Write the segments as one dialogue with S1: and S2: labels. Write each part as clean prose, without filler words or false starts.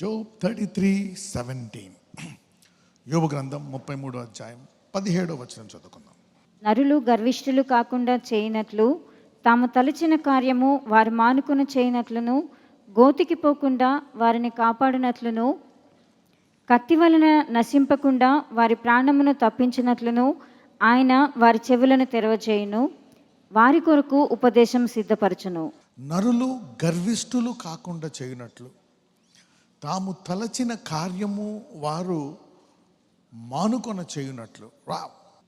S1: Job 33:17. యోబు గ్రంథం 33వ అధ్యాయం 17వ వచనం చదువుకుందాం.
S2: నరులు గర్విష్ఠులు కాకుండా చేయనట్లు, తాము తలచిన కార్యము వారు మానుకుని చేయనట్లును, గోతికి పోకుండా వారిని కాపాడినట్లును, కత్తి వలన నశింపకుండా వారి ప్రాణమును తప్పించినట్లును ఆయన వారి చెవులను తెరవచేయును, వారి కొరకు ఉపదేశం సిద్ధపరచును.
S1: నరులు గర్విష్ఠులు కాకుండా చేయనట్లు, తాము తలచిన కార్యము వారు మానుకొన చేయునట్లు.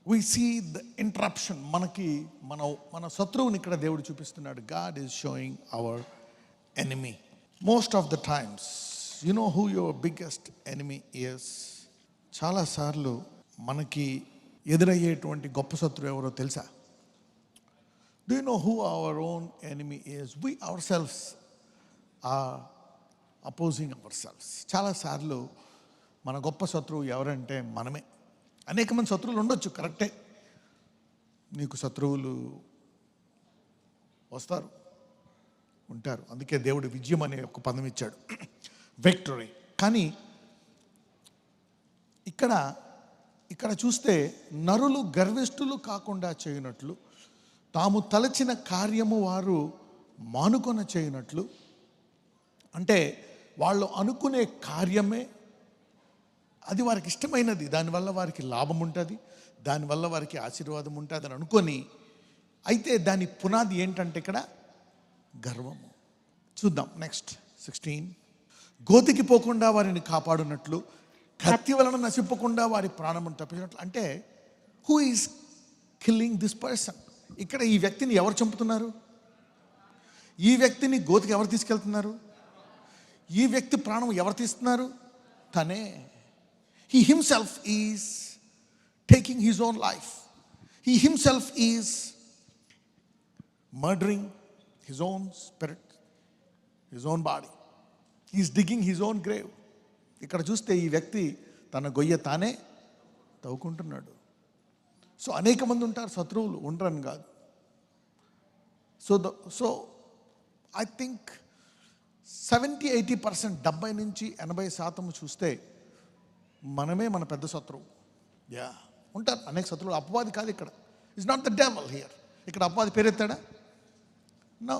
S1: We see the interruption. మన శత్రువుని ఇక్కడ దేవుడు చూపిస్తున్నాడు. God is showing our enemy. Most of the times you know who your biggest enemy is. చాలాసార్లు మనకి ఎదురయ్యేటువంటి గొప్ప శత్రువు ఎవరో తెలుసా? Do you know who our own enemy is? We ourselves are opposing ourselves. చాలాసార్లు మన గొప్ప శత్రువు ఎవరంటే మనమే. అనేక మంది శత్రువులు ఉండొచ్చు, కరెక్టే. నీకు శత్రువులు వస్తారు, ఉంటారు. అందుకే దేవుడు విజయం అనే ఒక పదం ఇచ్చాడు, విక్టరీ. కానీ ఇక్కడ చూస్తే నరులు గర్విష్ఠులు కాకుండా చేయనట్లు, తాము తలచిన కార్యము వారు మానుకొన చేయనట్లు. అంటే వాళ్ళు అనుకునే కార్యమే అది వారికి ఇష్టమైనది, దానివల్ల వారికి లాభం ఉంటుంది, దానివల్ల వారికి ఆశీర్వాదం ఉంటుంది అని అనుకొని, అయితే దాని పునాది ఏంటంటే ఇక్కడ గర్వము. చూద్దాం నెక్స్ట్ 16. గోతికి పోకుండా వారిని కాపాడునట్లు, కత్తి వలన నశింపకుండా వారి ప్రాణమును తప్పించినట్లు. అంటే who is killing this person? ఇక్కడ ఈ వ్యక్తిని ఎవరు చంపుతున్నారు? ఈ వ్యక్తిని గోతికి ఎవరు తీసుకెళ్తున్నారు? ఈ వ్యక్తి ప్రాణం ఎవరు తీస్తున్నారు? తనే. He himself is taking his own life. He himself is murdering his own spirit, his own body. He is digging his own grave. ఇక్కడ చూస్తే ఈ వ్యక్తి తన గొయ్య తానే తవ్వుకుంటున్నాడు. సో అనేక మంది ఉంటారు శత్రువులు, ఉండరని కాదు. సో ఐ థింక్ 70-80%, 70 నుంచి 80% చూస్తే మనమే మన పెద్ద శత్రువు. ఉంటారు అనేక శత్రువులు. అపవాది కాదు ఇక్కడ. It's not the devil here. ఇక్కడ అపవాది పేరెత్తాడా? నో.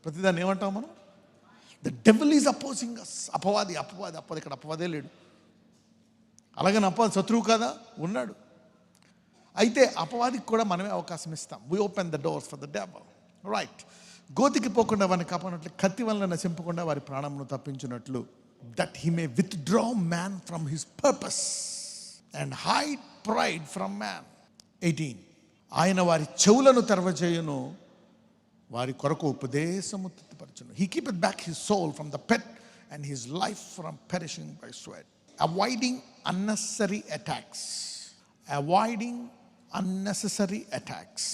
S1: ప్రతిదాన్ని ఏమంటాం మనం? ద డెవిల్ ఈజ్ అపోజింగ్ అస్. అపవాది ఇక్కడ అపవాదే లేడు. అలాగని అపవాది శత్రువు కాదా? ఉన్నాడు. అయితే అపవాదికి కూడా మనమే అవకాశం ఇస్తాం. We open the doors for the devil. Right. గోతికి పోకుండా వారిని కాపాడినట్లు, కత్తి వలన నశింపకుండా వారి ప్రాణమును తప్పించినట్లు, that he may withdraw man from his purpose and hide pride from man. 18. ఆయన వారి చెవులను తెరవచేయును, వారి కొరకు ఉపదేశము సిద్ధపరచును. He keepeth back his soul from the pit and his life from perishing by sweat. Avoiding unnecessary attacks. Avoiding unnecessary attacks.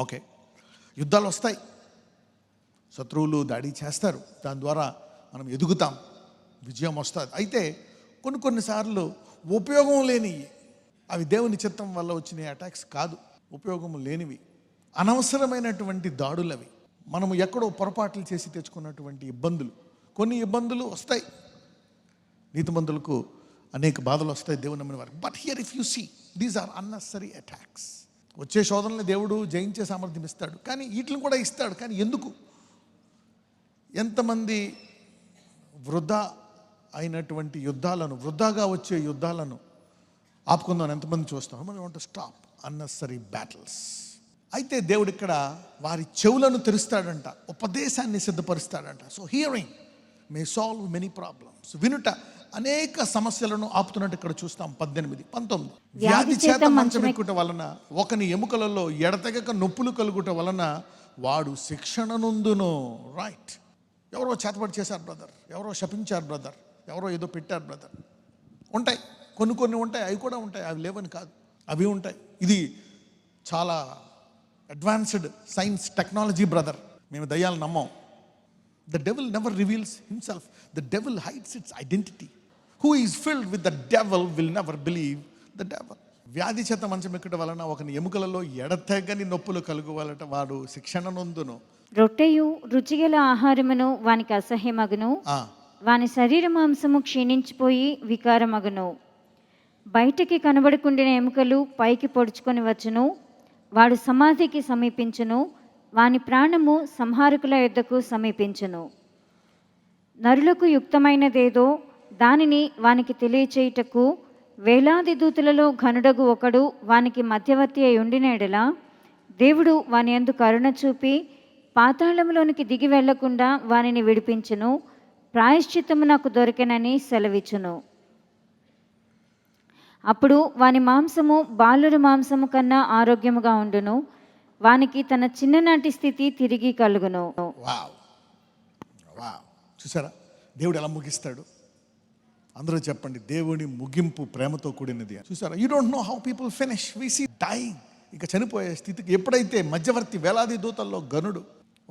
S1: Okay, యుద్ధాలు వస్తాయి, శత్రువులు దాడి చేస్తారు, దాని ద్వారా మనం ఎదుగుతాం, విజయం వస్తుంది. అయితే కొన్నిసార్లు ఉపయోగం లేనివి, అవి దేవుని చిత్తం వల్ల వచ్చిన అటాక్స్ కాదు, ఉపయోగం లేనివి, అనవసరమైనటువంటి దాడులు అవి. మనము ఎక్కడో పొరపాట్లు చేసి తెచ్చుకున్నటువంటి ఇబ్బందులు. కొన్ని ఇబ్బందులు వస్తాయి, నీతిమంతులకు అనేక బాధలు వస్తాయి దేవుని నమ్మిన వారికి. But here if you see, these are unnecessary attacks. వచ్చే శోధనలు దేవుడు జయించే సామర్థ్యం ఇస్తాడు, కానీ వీటిని కూడా ఇస్తాడు. కానీ ఎందుకు? ఎంతమంది వృధా అయినటువంటి యుద్ధాలను, వృధాగా వచ్చే యుద్ధాలను ఆపుకుందాం ఎంతమంది చూస్తాం? మనం want to stop unnecessary battles. అయితే దేవుడు ఇక్కడ వారి చెవులను తెరుస్తాడంట, ఉపదేశాన్ని సిద్ధపరుస్తాడంట. సో హియరింగ్ మే సాల్వ్ మెనీ ప్రాబ్లమ్స్. వినుట అనేక సమస్యలను ఆపుతున్నట్టు ఇక్కడ చూస్తాం. 18, 19. వ్యాధి చేత మంచం ఎక్కుట వలన, ఒకని ఎముకలలో ఎడతెగక నొప్పులు కలుగుట వలన వాడు శిక్షణ నొందును. రైట్. ఎవరో చేతబడి చేశారు బ్రదర్, ఎవరో శపించారు బ్రదర్, ఎవరో ఏదో పెట్టారు బ్రదర్. ఉంటాయి, కొన్ని ఉంటాయి, అవి కూడా ఉంటాయి, అవి లేవని కాదు, అవి ఉంటాయి. ఇది చాలా అడ్వాన్స్డ్ సైన్స్ టెక్నాలజీ బ్రదర్. మేము దయ్యాలు నమ్మం. The devil never reveals himself. The devil hides its identity. Who is filled with the devil will never believe the devil. వ్యాధి చేత మంచం ఎక్కుట వలన ఒకని ఎముకలలో ఎడతెగని నొప్పులు కలుగువలట, వాడు శిక్షణ నొందును.
S2: రొట్టెయు రుచిగల ఆహారమును వానికి అసహ్యమగును, వాని శరీర మాంసము క్షీణించిపోయి వికారమగును. బయటికి కనబడకుండిన ఎముకలు పైకి పొడుచుకొని వచ్చును. వాడు సమాధికి సమీపించును. వాని ప్రాణము సంహారకుల యొద్దకు సమీపించును. నరులకు యుక్తమైనదేదో దానిని వానికి తెలియచేయుటకు వేలాది దూతలలో ఘనుడగు ఒకడు వానికి మధ్యవర్తి అయి ఉండిన యెడల దేవుడు వాని యందు కరుణ చూపి పాతాళములోనికి దిగి వెళ్లకుండా వానిని విడిపించును. ప్రాయశ్చిత్తము నాకు దొరికెనని సెలవిచ్చును. అప్పుడు వాని మాంసము బాలుర మాంసము కన్నా ఆరోగ్యముగా ఉండును. వానికి తన చిన్ననాటి స్థితి తిరిగి కలుగును.
S1: వావ్ వావ్, చూసారా దేవుడు ఎలా ముగిస్తాడు? అందరూ చెప్పండి, దేవుని ముగింపు ప్రేమతో కూడినది. చూసారా, you don't know how people finish. We see dying, ఇక చనిపోయే స్థితికి. ఎప్పుడైతే మధ్యవర్తి వేలాది దూతల్లో గనుడు,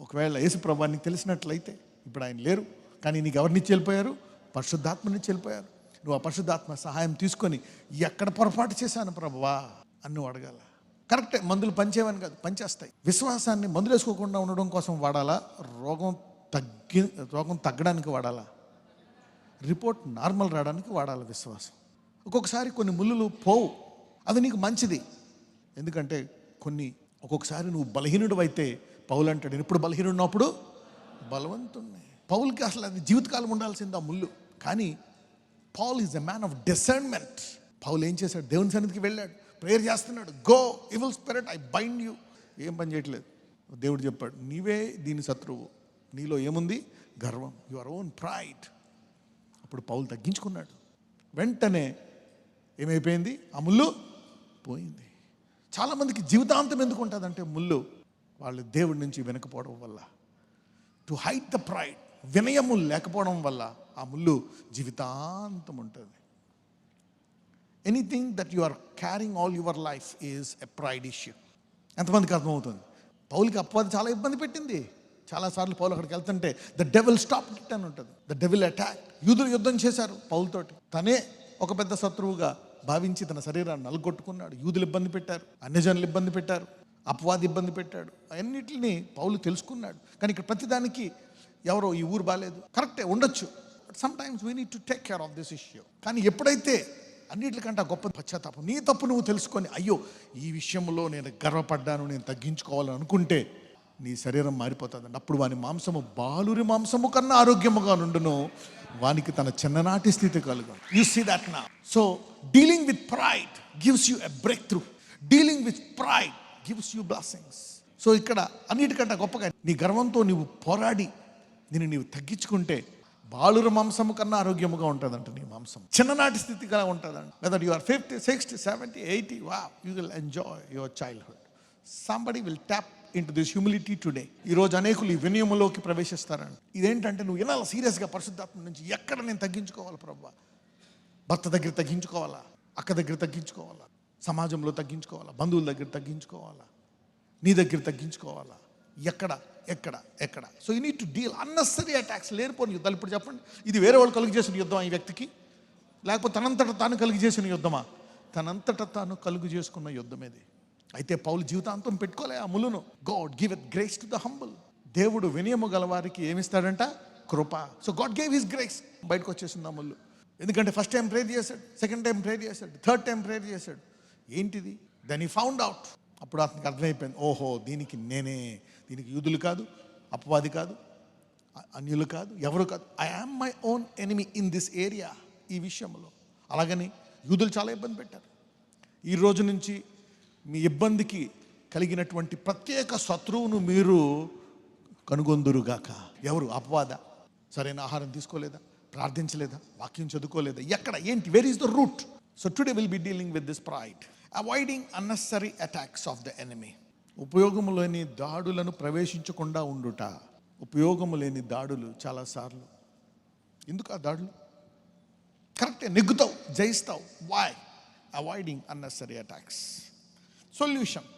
S1: ఒకవేళ యేసు ప్రభువానికి తెలిసినట్లయితే, ఇప్పుడు ఆయన లేరు, కానీ నీకు ఎవరినిచ్చి వెళ్ళిపోయారు? పరిశుద్ధాత్మనిచ్చి వెళ్ళిపోయారు. నువ్వు ఆ పరిశుద్ధాత్మ సహాయం తీసుకొని ఎక్కడ పొరపాటు చేశాను ప్రభువా అని నువ్వు అడగాల. కరెక్టే, మందులు పనిచేయవని కాదు, పనిచేస్తాయి. విశ్వాసాన్ని మందులు వేసుకోకుండా ఉండడం కోసం వాడాలా? రోగం తగ్గడానికి వాడాలా? రిపోర్ట్ నార్మల్ రావడానికి వాడాలి విశ్వాసం. ఒక్కొక్కసారి కొన్ని ముళ్ళులు పోవు, అది నీకు మంచిది. ఎందుకంటే ఒక్కొక్కసారి నువ్వు బలహీనుడు అయితే, పౌలు అంటాడు, ఎప్పుడు బలహీనుడు ఉన్నప్పుడు బలవంతుణ్ణి. పౌల్కి అసలు అది జీవితకాలం ఉండాల్సింది ఆ ముళ్ళు. కానీ Paul is a man of discernment. Paul ఏం చేశాడు? దేవుని సన్నిధికి వెళ్ళాడు, ప్రేయర్ చేస్తున్నాడు. Go evil spirit, I bind you. ఏం పని చేయట్లేదు. దేవుడు చెప్పాడు, నీవే దీని శత్రువు, నీలో ఏముంది? గర్వం, యువర్ ఓన్ ప్రైడ్. అప్పుడు పౌలు తగ్గించుకున్నాడు. వెంటనే ఏమైపోయింది? ఆ ముళ్ళు పోయింది. చాలామందికి జీవితాంతం ఎందుకు ఉంటుందంటే ముళ్ళు, వాళ్ళు దేవుడి నుంచి వెనకపోవడం వల్ల. టు హైడ్ ద ప్రైడ్, వినయము లేకపోవడం వల్ల ఆ ముళ్ళు జీవితాంతం ఉంటుంది. Anything that you are carrying all your life is a pride issue. ఎంతమందికి అర్థమవుతుంది? పౌలుకి అపవాది చాలా ఇబ్బంది పెట్టింది. చాలాసార్లు పౌలు అక్కడికి వెళ్తుంటే ద డెవిల్ స్టాప్ ఇట్ అని ఉంటుంది. The devil attack. యూదులు యుద్ధం చేశారు పౌలుతోటి. తనే ఒక పెద్ద శత్రువుగా భావించి తన శరీరాన్ని నలుగొట్టుకున్నాడు. యూదులు ఇబ్బంది పెట్టారు, అన్యజనులు ఇబ్బంది పెట్టారు, అపవాది ఇబ్బంది పెట్టాడు. అన్నిటిని పౌలు తెలుసుకున్నాడు. కానీ ఇక్కడ ప్రతిదానికి ఎవరో ఈ ఊరు బాగాలేదు, కరెక్టే ఉండొచ్చు, but some times we need to take care of this issue. కానీ ఎప్పుడైతే అన్నిటికంటే గొప్ప పశ్చాత్తాపం, నీ తప్పు నువ్వు తెలుసుకొని, అయ్యో ఈ విషయంలో నేను గర్వపడ్డాను, నేను తగ్గించుకోవాలని అనుకుంటే నీ శరీరం మారిపోతుందండి. అప్పుడు వాని మాంసము బాలురి మాంసము కన్నా ఆరోగ్యముగా నుండును, వానికి తన చిన్ననాటి స్థితి కలుగు. You see that now. So dealing with pride gives you a breakthrough. Dealing with pride gives you blessings. So ఇక్కడ అన్నిటికంటే గొప్పగా నీ గర్వంతో నీవు పోరాడి దీన్ని నీవు తగ్గించుకుంటే బాలుర మాంసము కన్నా ఆరోగ్యముగా ఉంటుందంట నీ మాంసం. చిన్ననాటి స్థితిగా ఉంటుందంట. Whether you are 50, 60, 70, 80, wow, you will enjoy your childhood. Somebody will tap into this humility today. ఈరోజు అనేకులు ఈ వినయములోకి ప్రవేశిస్తారంట. ఇదేంటంటే నువ్వు వినాలి సీరియస్గా పరిశుద్ధాత్మ నుంచి. ఎక్కడ నేను తగ్గించుకోవాలి ప్రభువా? భర్త దగ్గర తగ్గించుకోవాలా, అక్క దగ్గర తగ్గించుకోవాలా, సమాజంలో తగ్గించుకోవాలా, బంధువుల దగ్గర తగ్గించుకోవాలా, నీ దగ్గర తగ్గించుకోవాలా, ఎక్కడ ఎక్కడ ఎక్కడ. So you need to deal unnecessary attacks, లేనిపోని యుద్ధాలు. ఇప్పుడు చెప్పండి, ఇది వేరే వాళ్ళు కలుగు చేసిన యుద్ధమా ఈ వ్యక్తికి? లేకపోతే తనంతట తాను కలుగు చేసిన యుద్ధమా? తనంతట తాను కలుగు చేసుకున్న యుద్ధం ఇది. అయితే పౌలు జీవితాంతం పెట్టుకోలే ఆ ములును. God give it grace to the humble. దేవుడు వినయము గల వారికి ఏమిస్తాడంట? కృప. So God gave his grace. బయటకు వచ్చేసింది ఆ ముళ్ళు. ఎందుకంటే ఫస్ట్ టైం ప్రేర్ చేశాడు, సెకండ్ టైం ప్రేర్ చేశాడు, థర్డ్ టైం ప్రేర్ చేశాడు. ఏంటిది? Then he found out. అప్పుడు అతనికి అర్థమైపోయింది, ఓహో దీనికి యూదులు కాదు, అపవాది కాదు, అన్యులు కాదు, ఎవరు కాదు, I am my own enemy in this area. ఈ విషయంలో అలాగని యూదులు చాలా ఇబ్బంది పెట్టారు. ఈ రోజు నుంచి మీ ఇబ్బందికి కలిగినటువంటి ప్రత్యేక శత్రువును మీరు కనుగొందురుగాక. ఎవరు? అపవాద. సరైన ఆహారం తీసుకోలేదా, ప్రార్థించలేదా, వాక్యం చదువుకోలేదా, ఎక్కడ ఏంటి? Where is the route? So today will be dealing with this pride. Avoiding unnecessary attacks of the enemy. ఉపయోగము లేని దాడులను ప్రవేశించకుండా ఉండుట. ఉపయోగము లేని దాడులు చాలాసార్లు. ఎందుకు ఆ దాడులు? కరెక్టే, నెగ్గుతావు, జయిస్తావు. Why? Avoiding unnecessary attacks. Solution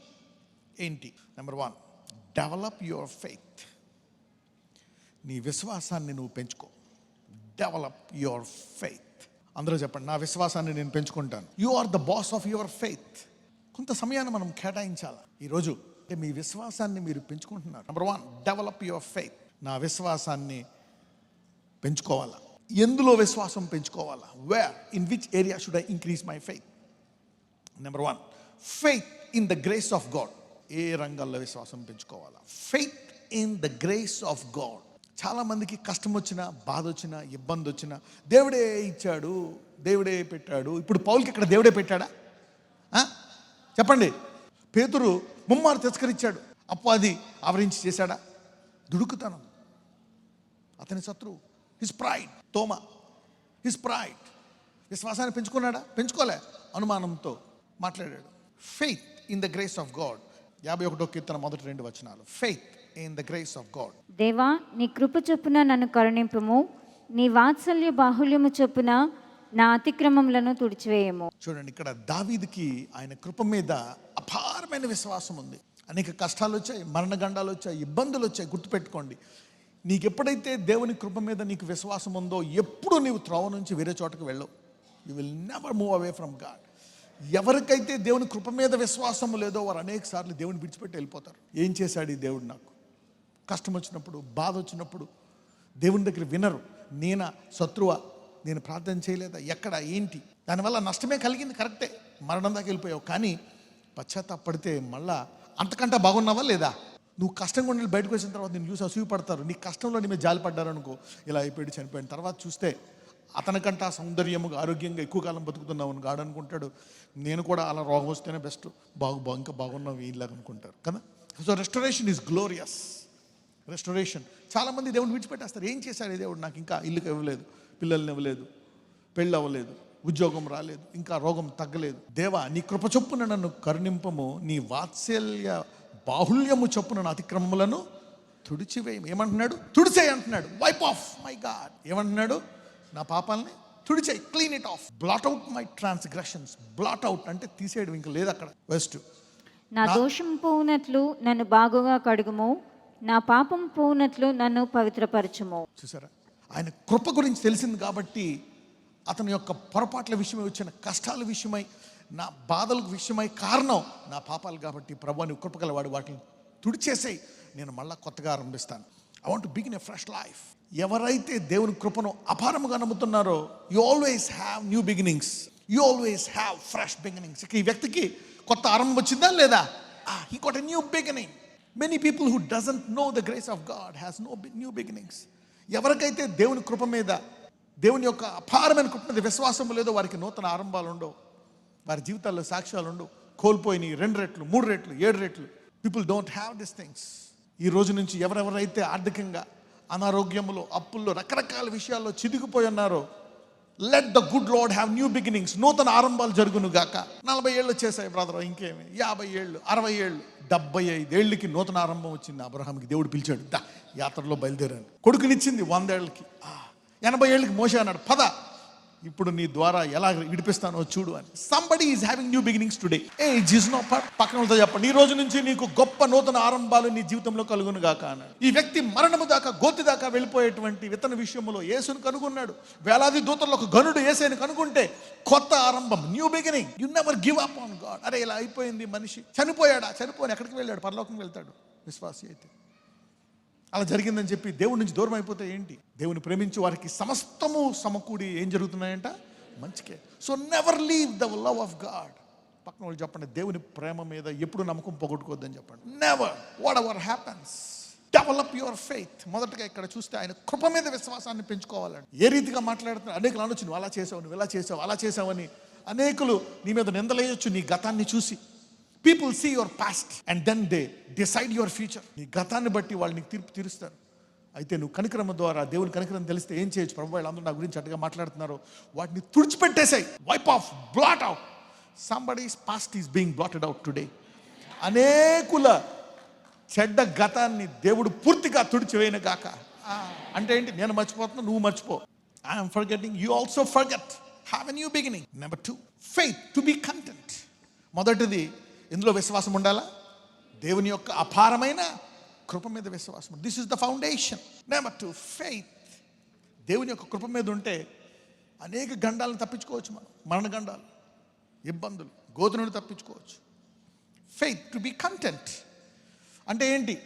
S1: ఏంటి? Number 1, develop your faith. నీ విశ్వాసాన్ని నువ్వు పెంచుకో. Develop your faith. అందరూ చెప్పండి, నా విశ్వాసాన్ని నేను పెంచుకుంటాను. You are the boss of your faith. కొంత సమయాన్ని మనం కేటాయించాలి ఈరోజు. మీ విశ్వాసాన్ని మీరు పెంచుకుంటున్నారు. Number 1, develop your faith. నా విశ్వాసాన్ని పెంచుకోవాలా. ఎందులో విశ్వాసం పెంచుకోవాలా? In which area should I increase my faith? Number 1, faith in the grace of God. ఏ రంగాల్లో విశ్వాసం పెంచుకోవాలా? Faith in the grace of God. చాలా మందికి కష్టం వచ్చినా, బాధ వచ్చినా, ఇబ్బంది వచ్చినా దేవుడే ఇచ్చాడు, దేవుడే పెట్టాడు. ఇప్పుడు పౌలుకి ఇక్కడ దేవుడే పెట్టాడా? చెప్పండి. పేతురు ముమ్మారు తిరస్కరించాడు, అపవాది ఆవరించి చేశాడా? దుడుకుతనం అతని శత్రువు. His pride. తోమా, హిస్ ప్రైడ్. విశ్వాసాన్ని పెంచుకున్నాడా? పెంచుకోలే, అనుమానంతో మాట్లాడాడు. Faith in the grace of God. 51వ కీర్తన మొదటి 2 వచనాలు. Faith in the grace of God.
S2: దేవా, నీ కృప చొప్పున నన్ను కరుణింపుము, నీ వాత్సల్య బాహుల్యము చొప్పున నా అతిక్రమములను తుడిచివేయము.
S1: చూడండి, ఇక్కడ దావీదుకి ఆయన కృప మీద అపారమైన విశ్వాసం ఉంది. అనేక కష్టాలు వచ్చాయి, మరణగండాలు వచ్చాయి, ఇబ్బందులు వచ్చాయి. గుర్తుపెట్టుకోండి, నీకు ఎప్పుడైతే దేవుని కృప మీద నీకు విశ్వాసం ఉందో, ఎప్పుడు నీవు త్రోవ నుంచి వేరే చోటకు వెళ్ళవు. You will never move away from God. ఎవరికైతే దేవుని కృప మీద విశ్వాసం లేదో వారు అనేక సార్లు దేవుని విడిచిపెట్టి వెళ్ళిపోతారు. ఏం చేశాడు ఈ దేవుడు నాకు? కష్టం వచ్చినప్పుడు, బాధ వచ్చినప్పుడు దేవుని దగ్గర వినరు. నేనా శత్రువా? నేను ప్రార్థన చేయలేదా? ఎక్కడ? ఏంటి? దానివల్ల నష్టమే కలిగింది, కరెక్టే, మరణం దాకా వెళ్ళిపోయావు. కానీ పశ్చాత్తాపడితే మళ్ళా అంతకంటే బాగున్నావా లేదా? నువ్వు కష్టంగా ఉండి బయటకు వచ్చిన తర్వాత నేను చూసి అసూయపడతారు. నీ కష్టంలో నీ మీద జాలిపడ్డారు అనుకో, ఇలా అయిపోయాడు, చనిపోయిన తర్వాత చూస్తే అతనికంటే సౌందర్యముగా, ఆరోగ్యంగా ఎక్కువ కాలం బతుకుతున్నావు అని గాడు అనుకుంటాడు. నేను కూడా అలా రోగం వస్తేనే బెస్ట్, ఇంకా బాగున్నావు వీళ్ళగా అనుకుంటారు కదా. So restoration is glorious. Restoration. చాలామంది దేవుని విడిచిపెట్టేస్తారు. ఏం చేశాడు దేవుడు? నాకు ఇంకా ఇల్లు ఇవ్వలేదు, పిల్లల్ని ఇవ్వలేదు, పెళ్ళి అవ్వలేదు, ఉద్యోగం రాలేదు, ఇంకా రోగం తగ్గలేదు. దేవా, నీ కృప చొప్పున నన్ను కరుణింపము, నీ వాత్సల్య బాహుల్యము చొప్పున నా అతిక్రమములను తుడిచివేయము. ఏమంటున్నాడు? తుడిచేయి అంటున్నాడు. Wipe off my God. ఏమంటున్నాడు? నా పాపాలని తుడిచేయి, clean it off. Blot out my transgressions. Blot out అంటే తీసేయడం, ఇంకా లేదు అక్కడ. వెస్ట్.
S2: నా దోషం పోవునట్లు నన్ను బాగుగా కడుగుము, నా పాపం పోవునట్లు నన్ను పవిత్రపరచుము.
S1: చూసారా, ఆయన కృప గురించి తెలిసింది కాబట్టి అతని యొక్క పొరపాట్ల విషయమై, వచ్చిన కష్టాల విషయమై, నా బాధల విషయమై కారణం నా పాపాలు కాబట్టి, ప్రభు నీ కృప గలవాడు, వాటిని తుడిచేసేయి, నేను మళ్ళీ కొత్తగా ఆరంభిస్తాను. I want to begin a fresh life. ఎవరైతే దేవుని కృపను అపారముగా నమ్ముతున్నారో, you always have new beginnings, you always have fresh beginnings. ఈ వ్యక్తికి కొత్త ఆరంభం వచ్చిందా లేదా? He got a new beginning. Many people who doesn't know the grace of God has no new beginnings. ఎవరికైతే దేవుని కృప మీద, దేవుని యొక్క అపారమైన కృప మీద విశ్వాసం లేదో, వారికి నూతన ఆరంభాలు ఉండవు, వారి జీవితాల్లో సాక్ష్యాలు ఉండవు. కోల్పోయినాయి 2 రెట్లు, 3 రెట్లు, 7 రెట్లు. People don't have this things. ఈ రోజు నుంచి ఎవరెవరైతే ఆర్థికంగా, అనారోగ్యములో, అప్పుల్లో, రకరకాల విషయాల్లో చిదిగిపోయి ఉన్నారో, let the good lord have new beginnings. నూతన ఆరంభాలు జరుగును గాక. 40 ఏళ్ళు వచ్చేసాయి బ్రదర్, ఇంకేమి 50 ఏళ్ళు, 60 ఏళ్ళు, 75 ఏళ్ళకి నూతన ఆరంభం వచ్చింది. అబ్రహాంకి దేవుడు పిలిచాడు, దా యాత్రలో బయలుదేరాను. కొడుకునిచ్చింది 100 ఏళ్ళకి. 80 ఏళ్ళకి మోషే అన్నాడు, పద ఇప్పుడు నీ ద్వారా ఎలా విడిపిస్తానో చూడు అని. Somebody is having new beginnings today. Age is not పక్కనతో చెప్పండి, ఈ రోజు నుంచి నీకు గొప్ప నూతన ఆరంభాలు నీ జీవితంలో కలుగును గాక అన్నాడు. ఈ వ్యక్తి మరణము దాకా, గోతి దాకా వెళ్ళిపోయేటువంటి విత్తన విషయంలో యేసును కనుగొన్నాడు. వేలాది దూతల్లో ఒక గనుడు యేసుని కనుగొంటే కొత్త ఆరంభం, new beginning. You never give up on God. అరే ఇలా అయిపోయింది, మనిషి చనిపోయాడా? చనిపోయి ఎక్కడికి వెళ్ళాడు? పరలోకం వెళ్తాడు విశ్వాసి అయితే. అలా జరిగిందని చెప్పి దేవుడి నుంచి దూరం అయిపోతే ఏంటి? దేవుని ప్రేమించి వారికి సమస్తము సమకూడి ఏం జరుగుతున్నాయంట? మంచికే. So never leave the love of God. పక్కన వాళ్ళు చెప్పండి, దేవుని ప్రేమ మీద ఎప్పుడు నమ్మకం పోగొట్టుకోవద్దని చెప్పండి. Never, what ever happens, develop your faith. మొదటగా ఇక్కడ చూస్తే ఆయన కృప మీద విశ్వాసాన్ని పెంచుకోవాలండి. ఏ రీతిగా మాట్లాడుతున్నారు? అనేకులు అనొచ్చు, నువ్వు అలా చేసావు, నువ్వు ఇలా చేసావు, అలా చేసావని. అనేకులు నీ మీద నిందలేయొచ్చు నీ గతాన్ని చూసి. People see your past and then they decide your future. నీ గతాన్ని బట్టి వాళ్ళు నీకు తీర్పు తీరుస్తారు. అయితే నువ్వు కనికరమ ద్వారా, దేవుని కనికరం తెలిస్తే ఏం చేయొచ్చు? ప్రభు వాళ్ళందరూ నా గురించి అట్టుగా మాట్లాడుతున్నారు, వాటిని తుడిచిపెట్టేసాయి. Wipe off, blot out. Somebody's past is being blotted out today. అనేకుల చెడ్డ గతాన్ని దేవుడు పూర్తిగా తుడిచివేయను గాక. అంటే ఏంటి? నేను మర్చిపోతున్నా, నువ్వు మర్చిపో. I'm forgetting, you also forget. Have a new beginning. Number 2, faith, to be content. మొదటిది, ఎందులో విశ్వాసం ఉండాలా? దేవుని యొక్క అపారమైన కృప మీద విశ్వాసం. This is the foundation. Number 2, faith. దేవుని యొక్క కృప మీద ఉంటే అనేక గండాలను తప్పించుకోవచ్చు మనం. మరణ గండాలు, ఇబ్బందులు, గోధు నుండి తప్పించుకోవచ్చు. ఫెయిత్, టు బీ కంటెంట్ అంటే ఏంటి?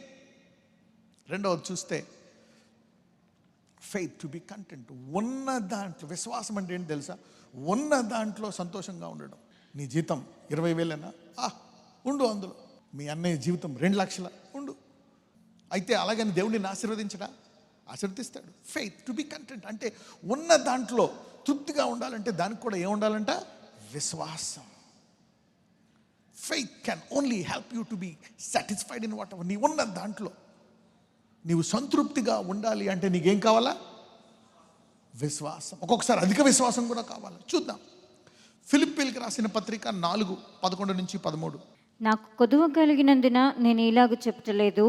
S1: రెండవది చూస్తే ఫెయిత్ టు బి కంటెంట్. ఉన్న దాంట్లో విశ్వాసం అంటే ఏంటి తెలుసా? ఉన్న దాంట్లో సంతోషంగా ఉండడం. నీ జీతం 20,000 ఉండు అందులో. మీ అన్నయ్య జీవితం 2 లక్షల ఉండు. అయితే అలాగని దేవుడిని ఆశీర్వదించడా? ఆశీర్వదిస్తాడు. ఫెయిత్ టు బి కంటెంట్ అంటే ఉన్న దాంట్లో తృప్తిగా ఉండాలంటే దానికి కూడా ఏముండాలంట? విశ్వాసం. Faith can only help you to be satisfied in what ever. నీ ఉన్న దాంట్లో నీవు సంతృప్తిగా ఉండాలి అంటే నీకేం కావాలా? విశ్వాసం. ఒక్కొక్కసారి అధిక విశ్వాసం కూడా కావాలి. చూద్దాం. ఫిలిప్పీలకు రాసిన పత్రిక 4:11-13.
S2: నాకు కొదువ కలిగినందున నేను ఇలాగ చెప్తలేదు,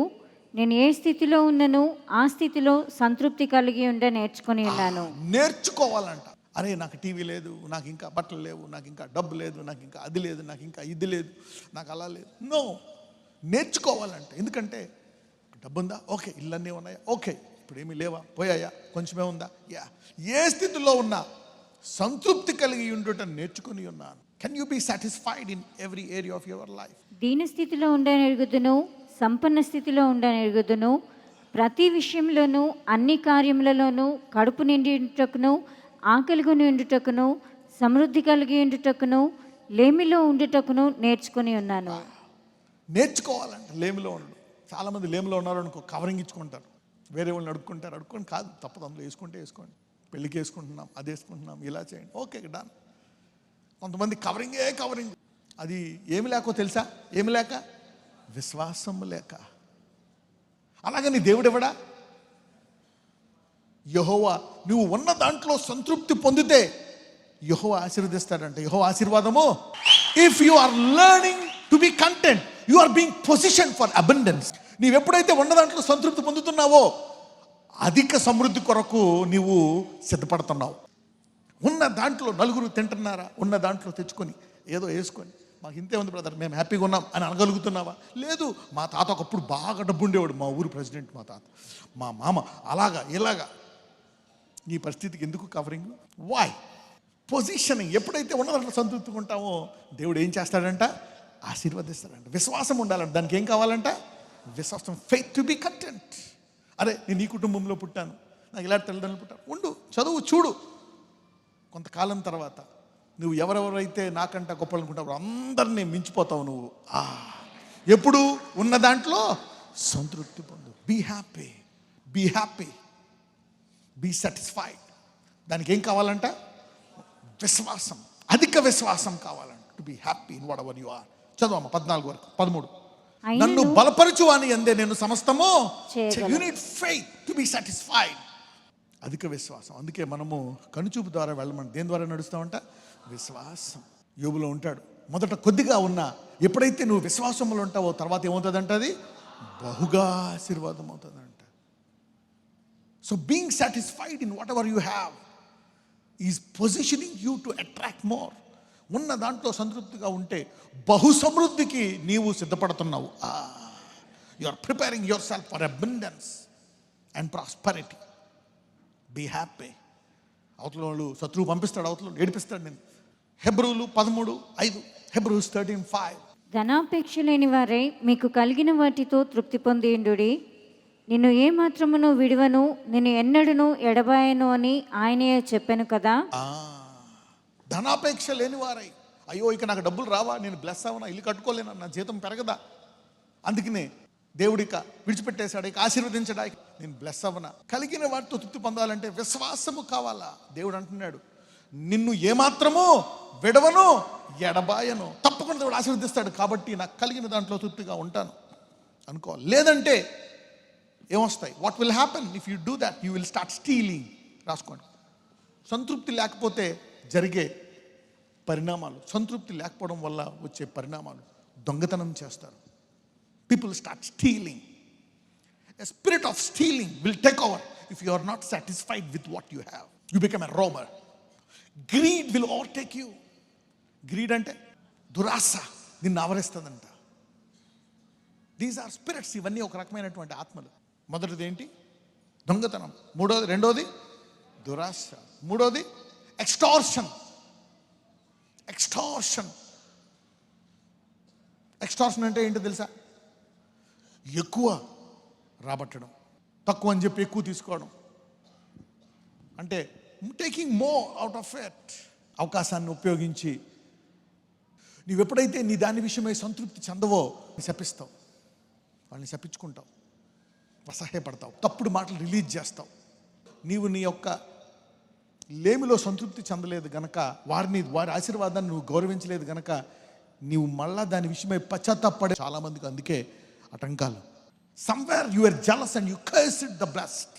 S2: నేను ఏ స్థితిలో ఉన్నను ఆ స్థితిలో సంతృప్తి కలిగి నేర్చుకొని ఉన్నాను.
S1: నేర్చుకోవాలంట. అరే నాకు టీవీ లేదు, నాకు ఇంకా బట్టలు లేవు, నాకు ఇంకా డబ్బు లేదు, నాకు ఇంకా అది లేదు, నాకు ఇంకా ఇది లేదు, నాకు అలా లేదు. నో, నేర్చుకోవాలంట. ఎందుకంటే డబ్బు ఉందా? ఓకే. ఇళ్ళన్నీ ఉన్నాయా? ఓకే. ఇప్పుడు ఏమీ లేవా? పోయాయా? కొంచెమే ఉందా? యా. ఏ స్థితిలో ఉన్నా సంతృప్తి కలిగి ఉండుట నేర్చుకుని ఉన్నాను. Can you be satisfied in every area of your life?
S2: దీన స్థితిలో ఉండనెరుగుదును, సంపన్న స్థితిలో ఉండనెరుగుదును, ప్రతి విషయంలోనూ అన్ని కార్యములలోనూ కడుపు నిండి ఉండుటకును, ఆకలిగొని ఉండుటకును, సమృద్ధి కలిగి ఉండుటకును, లేమిలో ఉండుటకును నేర్చుకుని ఉన్నాను.
S1: నేర్చుకోవాలంటే లేమిలో ఉండడు. చాలామంది లేమిలో ఉన్నారు అనుకో, కవరింగ్ ఇచ్చుకుంటారు, వేరే వాళ్ళని అడుక్కొని కాదు, తప్పదు, అందులో వేసుకోండి. పెళ్ళికి వేసుకుంటున్నాం, అది వేసుకుంటున్నాం, ఇలా చేయండి, ఓకే డన్. కొంతమంది కవరింగ్. అది ఏమి లేకో తెలుసా? ఏమి లేక? విశ్వాసం లేక. అలాగని దేవుడు ఎవడా? యెహోవా. నువ్వు ఉన్న దాంట్లో సంతృప్తి పొందితే యెహోవా ఆశీర్వదిస్తాడంట. యెహోవా ఆశీర్వాదము. If you are learning to be content, you are being position for abundance. నీవు ఎప్పుడైతే ఉన్న దాంట్లో సంతృప్తి పొందుతున్నావో అధిక సమృద్ధి కొరకు నీవు సిద్ధపడుతున్నావు. ఉన్న దాంట్లో నలుగురు తింటున్నారా? ఉన్న దాంట్లో తెచ్చుకొని ఏదో వేసుకొని మాకు ఇంతే ఉంది బ్రదర్, మేము హ్యాపీగా ఉన్నాం అని అనగలుగుతున్నావా? లేదు. మా తాత ఒకప్పుడు బాగా డబ్బు ఉండేవాడు, మా ఊరు ప్రెసిడెంట్ మా తాత, మా మామ అలాగా ఇలాగా. నీ పరిస్థితికి ఎందుకు కవరింగ్? వై? పొజిషనింగ్. ఎప్పుడైతే ఉన్న దాంట్లో సంతృప్తిగా ఉంటామో దేవుడు ఏం చేస్తాడంట? ఆశీర్వదిస్తాడంట. విశ్వాసం ఉండాలంట. దానికి ఏం కావాలంట? విశ్వాసం. Faith to be content. అరే నేను ఈ కుటుంబంలో పుట్టాను, నాకు ఇలాంటి తల్లిదండ్రులు పుట్టాను, ఉండు, చదువు, చూడు. కొంతకాలం తర్వాత నువ్వు ఎవరెవరైతే నాకంట గొప్పలు అనుకుంటావు అందరినీ మించిపోతావు నువ్వు. ఎప్పుడు ఉన్న దాంట్లో సంతృప్తి పొందు. Be happy, be satisfied. దానికి ఏం కావాలంట? విశ్వాసం. అధిక విశ్వాసం కావాలంట. To be happy in whatever you are. చదవమ్మా 14-13. నన్ను బలపరచువాని అందే నేను సమస్తము. You need faith to be satisfied. అధిక విశ్వాసం. అందుకే మనము కనుచూపు ద్వారా వెళ్ళమని. దేని ద్వారా నడుస్తామంట? విశ్వాసం. యోబులో ఉంటాడు, మొదట కొద్దిగా ఉన్నా ఎప్పుడైతే నువ్వు విశ్వాసంలో ఉంటావో తర్వాత ఏమవుతుందంట? అది బహుగా ఆశీర్వాదం అవుతుందంట. So being satisfied in whatever you have is positioning you to attract more. ఉన్న దాంట్లో సంతృప్తిగా ఉంటే బహు సమృద్ధికి నీవు సిద్ధపడుతున్నావు. You are preparing yourself for abundance and prosperity. Be happy. అవతల వాళ్ళు శత్రువు పంపిస్తాడు, అవతల ఏడిపిస్తాడు నేను. హెబ్రూలు 13:5, హెబ్రూస్ 13:5.
S2: ధనాపేక్ష లేని వారై మీకు కలిగిన వాటితో తృప్తి పొందిండుడి. నిన్ను ఏ మాత్రమును విడువను, నిన్ను ఎన్నడను ఎడబాయను అని ఆయనే చెప్పాను కదా.
S1: ధనాపేక్ష లేని వారై, అయ్యో ఇక నాకు డబ్బులు రావా, నేను బ్లెస్ అవనా, ఇల్లు కట్టుకోలేనా, నా జీతం పెరగదా, అందుకనే దేవుడిక విడిచిపెట్టేశాడు, ఇక ఆశీర్వదించడా, నేను బ్లెస్ అవనా. కలిగిన వాటితో తృప్తి పొందాలంటే విశ్వాసము కావాలా. దేవుడు అంటున్నాడు, నిన్ను ఏమాత్రము విడవను ఎడబాయను. తప్పకుండా దేవుడు ఆశీర్వదిస్తాడు. కాబట్టి నాకు కలిగిన దాంట్లో తృప్తిగా ఉంటాను అనుకోవాలి. లేదంటే ఏమొస్తాయి? What will happen if you do that? You will start stealing. రాసుకోండి. సంతృప్తి లేకపోతే జరిగే పరిణామాలు, సంతృప్తి లేకపోవడం వల్ల వచ్చే పరిణామాలు, దొంగతనం చేస్తారు. People start stealing. A spirit of stealing will take over if you are not satisfied with what you have. You become a robber. Greed will overtake you. Greed అంటే దురాశ నిన్ను ఆవరిస్తుందంట. These are spirits. ఇవన్నీ ఒక రకమైనటువంటి ఆత్మలు. మొదటిది ఏంటి? దొంగతనం. రెండోది దురాశ. మూడోది ఎక్స్టార్షన్. ఎక్స్టార్షన్ అంటే ఏంటో తెలుసా? ఎక్కువ రాబట్టడం, తక్కువ అని చెప్పి ఎక్కువ తీసుకోవడం. అంటే taking more out of it. అవకాశాన్ని ఉపయోగించి నీవు ఎప్పుడైతే నీ దాని విషయమై సంతృప్తి చెందవో శపిస్తావు, వాళ్ళని శపించుకుంటావు, అసహ్యపడతావు, తప్పుడు మాటలు రిలీజ్ చేస్తావు. నీవు నీ యొక్క లేమిలో సంతృప్తి చెందలేదు గనక, వారి ఆశీర్వాదాన్ని నువ్వు గౌరవించలేదు గనక నీవు మళ్ళా దాని విషయమై పశ్చాత్తాపడే చాలామందికి అందుకే ఆటంకాలు. Somewhere you are jealous and you cursed the blessed.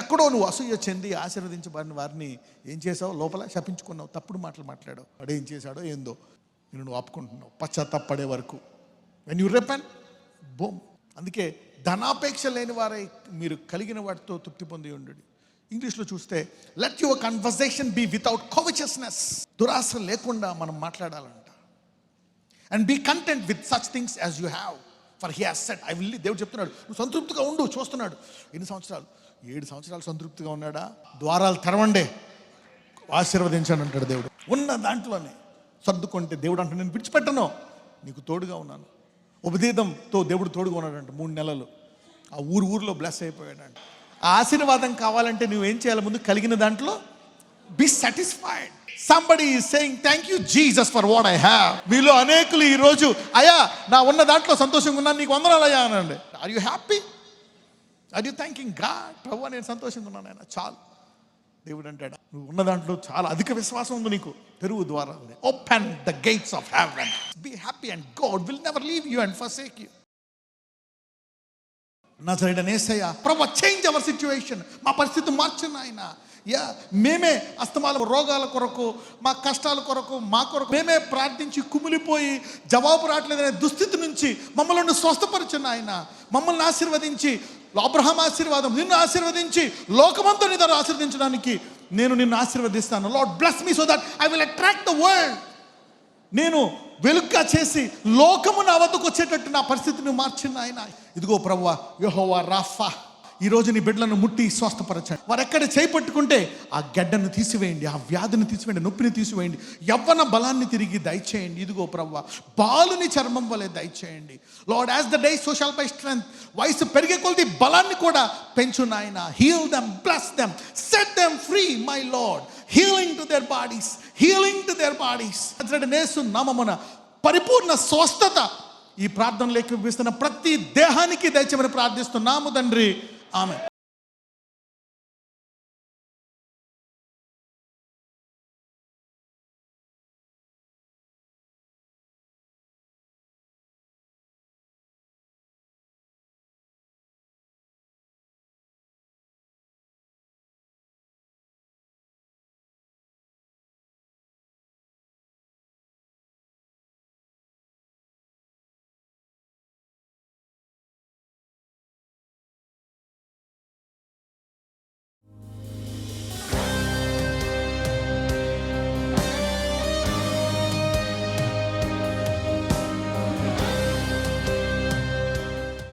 S1: ఎక్కడో నువ్వు అసూయ చెంది ఆశీర్వదించబడిన వారిని ఏం చేసావు? లోపల శపించుకున్నావు, తప్పుడు మాటలు మాట్లాడావు. వాడేం చేశాడో ఏందో నువ్వు ఆపుకుంటున్నావు పశ్చాత్తాపడే వరకు. When you repent, boom. అందుకే ధనాపేక్ష లేని వారై మీరు కలిగిన వాటితో తృప్తి పొంది ఉండు. ఇంగ్లీష్లో చూస్తే let your conversation be without covetousness. దురాశ లేకుండా మనం మాట్లాడాలంట. And be content with such things as you have, for he has said I will. దేవుడు చెప్తున్నాడు నువ్వు సంతృప్తిగా ఉండు. చూస్తున్నాడు ఎన్ని సంవత్సరాలు, 7 సంవత్సరాలు సంతృప్తిగా ఉన్నాడా? ద్వారాలు తెరవండే, ఆశీర్వదించాను అంటాడు దేవుడు. ఉన్న దాంట్లోనే సర్దుకుంటే దేవుడు అంటే నేను విడిచిపెట్టను, నీకు తోడుగా ఉన్నాను. ఉపదేశంతో దేవుడు తోడుగా ఉన్నాడంట 3 నెలలు. ఆ ఊరిలో బ్లెస్ అయిపోయాడంట. ఆ ఆశీర్వాదం కావాలంటే నువ్వేం చేయాలి? ముందు కలిగిన దాంట్లో be satisfied. Somebody is saying thank you Jesus for what I have. మీలో అనేకులు ఈరోజు అయ్యా నా ఉన్న దాంట్లో సంతోషంగా ఉన్నాను, నీకు వందనాలు అయ్యా అనండి. Are you happy? Are you thanking God? ప్రభువా నేను సంతోషంగా ఉన్నాను ఆయన చాలు. దేవుడు అంటాడు నువ్వు ఉన్న దాంట్లో చాలా అధిక విశ్వాసం ఉంది, నీకు తెరువు ద్వారాలు. Open the gates of haven. Be happy and God will never leave you and forsake you. నజరేయుడైన యేసయ్య ప్రభువా చేంజ్ అవర్ సిచ్యువేషన్. మా పరిస్థితి మార్చండి ఆయన. మేమే అస్తమాల రోగాల కొరకు, మా కష్టాల కొరకు, మా కొరకు మేమే ప్రార్థించి కుమిలిపోయి జవాబు రావట్లేదనే దుస్థితి నుంచి మమ్మల్ని స్వస్థపరచండి ఆయన. మమ్మల్ని ఆశీర్వదించి అబ్రహాం ఆశీర్వాదం నిన్ను ఆశీర్వదించి లోకమంతా నీ ద్వారా ఆశీర్వదించడానికి నేను నిన్ను ఆశీర్వదిస్తాను. Lord bless me so that I will attract the world. నేను వెలుగ్గా చేసి లోకము నా వద్దకు వచ్చేటట్టు నా పరిస్థితిని మార్చింది ఆయన. ఇదిగో ప్రభువా యెహోవా రాఫా, ఈరోజు నీ బిడ్డలను ముట్టి స్వస్థపరచండి. వారు ఎక్కడ చేపట్టుకుంటే ఆ గడ్డను తీసివేయండి, ఆ వ్యాధిని తీసివేయండి, నొప్పిని తీసివేయండి, యవ్వన బలాన్ని తిరిగి దయచేయండి. ఇదిగో ప్రభువా బాలుని చర్మం వలె దయచేయండి. Lord as the day so shall by strength. వయసు పెరిగే కొలది బలాన్ని కూడా పెంచు నాయన. Heal them, bless them, set them free my Lord. Healing to their bodies, healing to their bodies. Yesu నామమున పరిపూర్ణ స్వస్థత ఈ ప్రార్థనలు ఏకీభవిస్తున్న ప్రతి దేహానికి దయచేయమని ప్రార్థిస్తున్నాము తండ్రి. ఆమెన్.